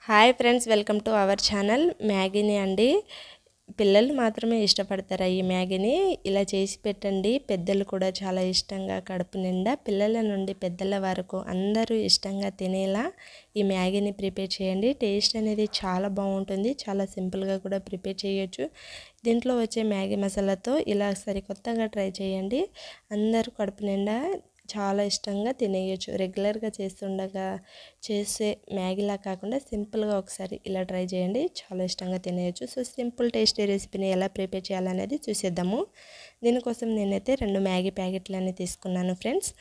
Hi friends, welcome to our channel. మ్యాగీని అండి, పిల్లలు మాత్రమే ఇష్టపడతారు. ఈ మ్యాగీని ఇలా చేసి పెట్టండి. పెద్దలు కూడా చాలా ఇష్టంగా కడుపు నిండా పిల్లల నుండి పెద్దల వరకు అందరూ ఇష్టంగా తినేలా ఈ మ్యాగీని ప్రిపేర్ చేయండి. టేస్ట్ అనేది చాలా బాగుంటుంది. చాలా సింపుల్గా కూడా ప్రిపేర్ చేయొచ్చు. దీంట్లో వచ్చే మ్యాగీ మసాలాతో ఇలా సరికొత్తగా ట్రై చేయండి. అందరూ కడుపు నిండా చాలా ఇష్టంగా తినేయచ్చు. రెగ్యులర్గా చేసే మ్యాగీలా కాకుండా సింపుల్గా ఒకసారి ఇలా ట్రై చేయండి. చాలా ఇష్టంగా తినేయచ్చు. సో సింపుల్ టేస్టీ రెసిపీని ఎలా ప్రిపేర్ చేయాలనేది చూసేద్దాము. దీనికోసం నేనైతే 2 మ్యాగీ ప్యాకెట్లని తీసుకున్నాను ఫ్రెండ్స్.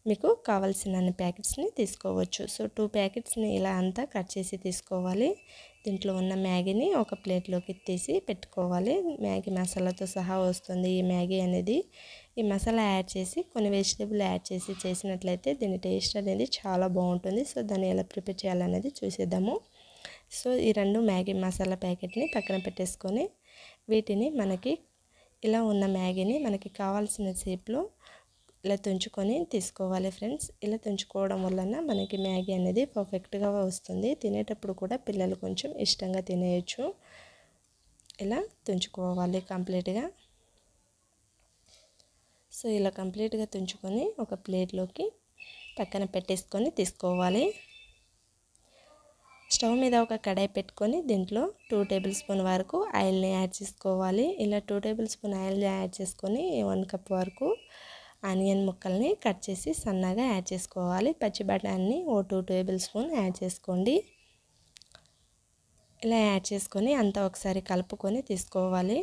మీకు కావాల్సిన ప్యాకెట్స్ని తీసుకోవచ్చు. సో 2 ప్యాకెట్స్ని ఇలా అంతా కట్ చేసి తీసుకోవాలి. దీంట్లో ఉన్న మ్యాగీని ఒక ప్లేట్లోకి తీసి పెట్టుకోవాలి. మ్యాగీ మసాలాతో సహా వస్తుంది ఈ మ్యాగీ అనేది. ఈ మసాలా యాడ్ చేసి కొన్ని వెజిటేబుల్ యాడ్ చేసి చేసినట్లయితే దీని టేస్ట్ అనేది చాలా బాగుంటుంది. సో దాన్ని ఎలా ప్రిపేర్ చేయాలనేది చూసేద్దాము. సో ఈ 2 మ్యాగీ మసాలా ప్యాకెట్ని పక్కన పెట్టేసుకొని వీటిని మనకి ఇలా ఉన్న మ్యాగీని మనకి కావాల్సిన షేప్లో ఇలా తుంచుకొని తీసుకోవాలి ఫ్రెండ్స్. ఇలా తుంచుకోవడం వలన మనకి మ్యాగీ అనేది పర్ఫెక్ట్గా వస్తుంది. తినేటప్పుడు కూడా పిల్లలు కొంచెం ఇష్టంగా తినేయచ్చు. ఇలా తుంచుకోవాలి కంప్లీట్గా. సో ఇలా కంప్లీట్గా తుంచుకొని ఒక ప్లేట్లోకి పక్కన పెట్టేసుకొని తీసుకోవాలి. స్టవ్ మీద ఒక కడాయి పెట్టుకొని దీంట్లో 2 టేబుల్ స్పూన్ వరకు ఆయిల్ని యాడ్ చేసుకోవాలి. ఇలా 2 టేబుల్ స్పూన్ ఆయిల్ యాడ్ చేసుకొని 1 కప్ వరకు ఆనియన్ ముక్కల్ని కట్ చేసి సన్నగా యాడ్ చేసుకోవాలి. పచ్చి బఠానీని 2 టేబుల్ స్పూన్ యాడ్ చేసుకోండి. ఇలా యాడ్ చేసుకొని అంతా ఒకసారి కలుపుకొని తీసుకోవాలి.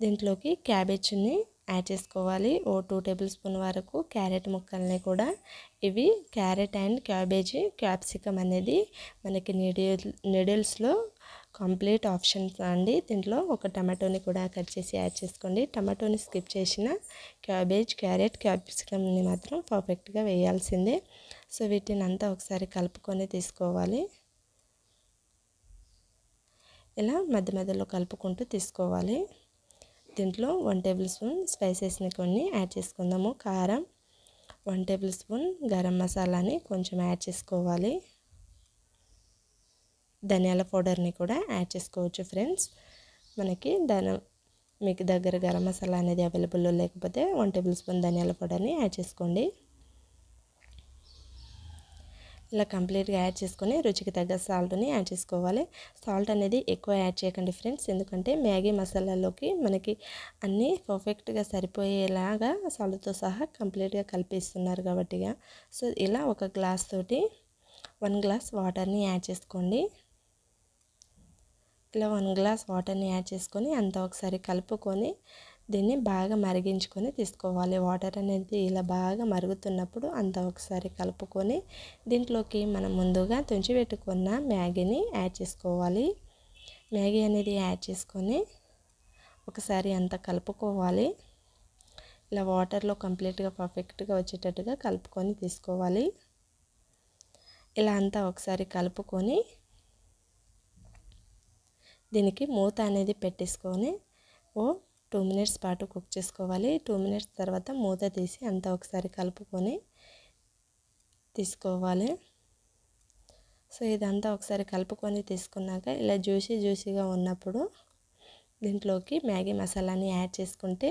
దీంట్లోకి క్యాబేజ్ని యాడ్ చేసుకోవాలి. 2 టేబుల్ స్పూన్ వరకు క్యారెట్ ముక్కల్ని కూడా. ఇవి క్యారెట్ అండ్ క్యాప్సికమ్ అనేది మనకి నూడిల్స్లో కంప్లీట్ ఆప్షన్స్ అండి. దీంట్లో ఒక టమాటోని కూడా కట్ చేసి యాడ్ చేసుకోండి. టమాటోని స్కిప్ చేసిన క్యాబేజ్, క్యారెట్, క్యాప్సికమ్ని మాత్రం పర్ఫెక్ట్గా వేయాల్సిందే. సో వీటిని అంతా ఒకసారి కలుపుకొని తీసుకోవాలి. ఇలా మధ్య మధ్యలో కలుపుకుంటూ తీసుకోవాలి. దీంట్లో 1 టేబుల్ స్పూన్ స్పైసెస్ని కొన్ని యాడ్ చేసుకుందాము. కారం, 1 టేబుల్ స్పూన్ గరం మసాలాని కొంచెం యాడ్ చేసుకోవాలి. ధనియాల పౌడర్ని కూడా యాడ్ చేసుకోవచ్చు ఫ్రెండ్స్. మీకు దగ్గర గరం మసాలా అనేది అవైలబుల్లో లేకపోతే 1 టేబుల్ స్పూన్ ధనియాల పౌడర్ని యాడ్ చేసుకోండి. ఇలా కంప్లీట్గా యాడ్ చేసుకొని రుచికి తగ్గ సాల్ట్ని యాడ్ చేసుకోవాలి. సాల్ట్ అనేది ఎక్కువ యాడ్ చేయకండి ఫ్రెండ్స్, ఎందుకంటే మ్యాగీ మసాలాలోకి మనకి అన్నీ పర్ఫెక్ట్గా సరిపోయేలాగా సాల్ట్తో సహా కంప్లీట్గా కలిపిస్తున్నారు కాబట్టి. సో ఇలా ఒక గ్లాస్ తోటి 1 గ్లాస్ వాటర్ని యాడ్ చేసుకోండి. ఇలా 1 గ్లాస్ వాటర్ని యాడ్ చేసుకొని అంతా ఒకసారి కలుపుకొని దీన్ని బాగా మరిగించుకొని తీసుకోవాలి. వాటర్ అనేది ఇలా బాగా మరుగుతున్నప్పుడు అంతా ఒకసారి కలుపుకొని దీంట్లోకి మనం ముందుగా తుంచి పెట్టుకున్న మ్యాగీని యాడ్ చేసుకోవాలి. మ్యాగీ అనేది యాడ్ చేసుకొని ఒకసారి అంతా కలుపుకోవాలి. ఇలా వాటర్లో కంప్లీట్గా పర్ఫెక్ట్గా వచ్చేటట్టుగా కలుపుకొని తీసుకోవాలి. ఇలా అంతా ఒకసారి కలుపుకొని దీనికి మూత అనేది పెట్టేసుకొని 2 మినిట్స్ పాటు కుక్ చేసుకోవాలి. 2 మినిట్స్ తర్వాత మూత తీసి అంతా ఒకసారి కలుపుకొని తీసుకోవాలి. సో ఇదంతా ఒకసారి కలుపుకొని తీసుకున్నాక ఇలా జ్యూసీగా ఉన్నప్పుడు దీంట్లోకి మ్యాగీ మసాలాని యాడ్ చేసుకుంటే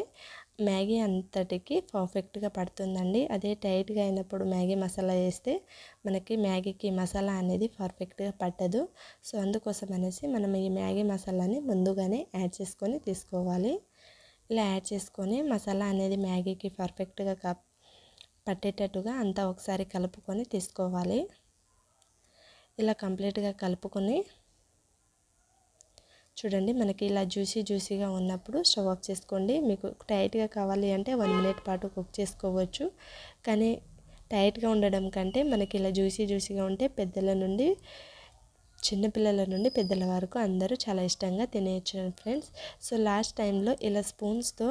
మ్యాగీ అంతటికి పర్ఫెక్ట్గా పడుతుందండి. అదే టైట్గా అయినప్పుడు మ్యాగీ మసాలా వేస్తే మనకి మ్యాగీకి మసాలా అనేది పర్ఫెక్ట్గా పట్టదు. సో అందుకోసం అనేసి మనం ఈ మ్యాగీ మసాలాని ముందుగానే యాడ్ చేసుకొని తీసుకోవాలి. ఇలా యాడ్ చేసుకొని మసాలా అనేది మ్యాగీకి పర్ఫెక్ట్గా పట్టేటట్టుగా అంతా ఒకసారి కలుపుకొని తీసుకోవాలి. ఇలా కంప్లీట్గా కలుపుకొని చూడండి, మనకి ఇలా జ్యూసీగా ఉన్నప్పుడు స్టవ్ ఆఫ్ చేసుకోండి. మీకు టైట్గా కావాలి అంటే 1 మినిట్ పాటు కుక్ చేసుకోవచ్చు. కానీ టైట్గా ఉండడం కంటే మనకి ఇలా జ్యూసీగా ఉంటే చిన్నపిల్లల నుండి పెద్దల వరకు అందరూ చాలా ఇష్టంగా తినేయచ్చు ఫ్రెండ్స్. సో లాస్ట్ టైంలో ఇలా స్పూన్స్తో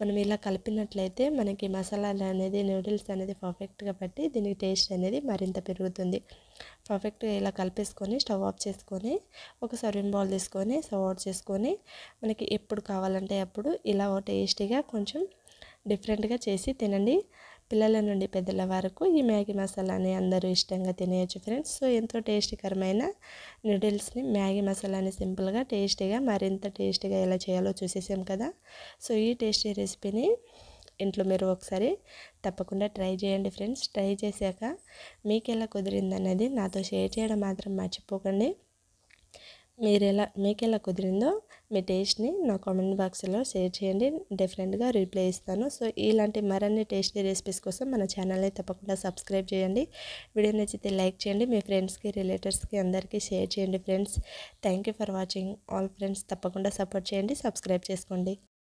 మనం ఇలా కలిపినట్లయితే మనకి మసాలాలు అనేది నూడిల్స్ అనేది పర్ఫెక్ట్గా పట్టి దీనికి టేస్ట్ అనేది మరింత పెరుగుతుంది. పర్ఫెక్ట్గా ఇలా కలిపేసుకొని స్టవ్ ఆఫ్ చేసుకొని ఒక సర్వింగ్ బౌల్ తీసుకొని సర్వ్ అవుట్ చేసుకొని మనకి ఎప్పుడు కావాలంటే అప్పుడు ఇలా టేస్టీగా కొంచెం డిఫరెంట్గా చేసి తినండి. పిల్లల నుండి పెద్దల వరకు ఈ మ్యాగీ మసాలాని అందరూ ఇష్టంగా తినేయచ్చు ఫ్రెండ్స్. సో ఎంతో టేస్టీకరమైన నూడిల్స్ని మ్యాగీ మసాలాని సింపుల్గా టేస్టీగా మరింత టేస్టీగా ఎలా చేయాలో చూసేసాం కదా. సో ఈ టేస్టీ రెసిపీని ఇంట్లో మీరు ఒకసారి తప్పకుండా ట్రై చేయండి ఫ్రెండ్స్. ట్రై చేశాక మీకు ఎలా కుదిరిందనేది నాతో షేర్ చేయడం మాత్రం మర్చిపోకండి. మీకు ఎలా కుదిరిందో మీ టేస్ట్ని నా కామెంట్ బాక్స్లో షేర్ చేయండి, డెఫినెట్గా రిప్లై ఇస్తాను. సో ఇలాంటి మరిన్ని టేస్టీ రెసిపీస్ కోసం మన ఛానల్ని తప్పకుండా సబ్స్క్రైబ్ చేయండి. వీడియో నచ్చితే లైక్ చేయండి, మీ ఫ్రెండ్స్కి రిలేటివ్స్కి అందరికీ షేర్ చేయండి friends. Thank you for watching all friends. తప్పకుండా సపోర్ట్ చేయండి, సబ్స్క్రైబ్ చేసుకోండి.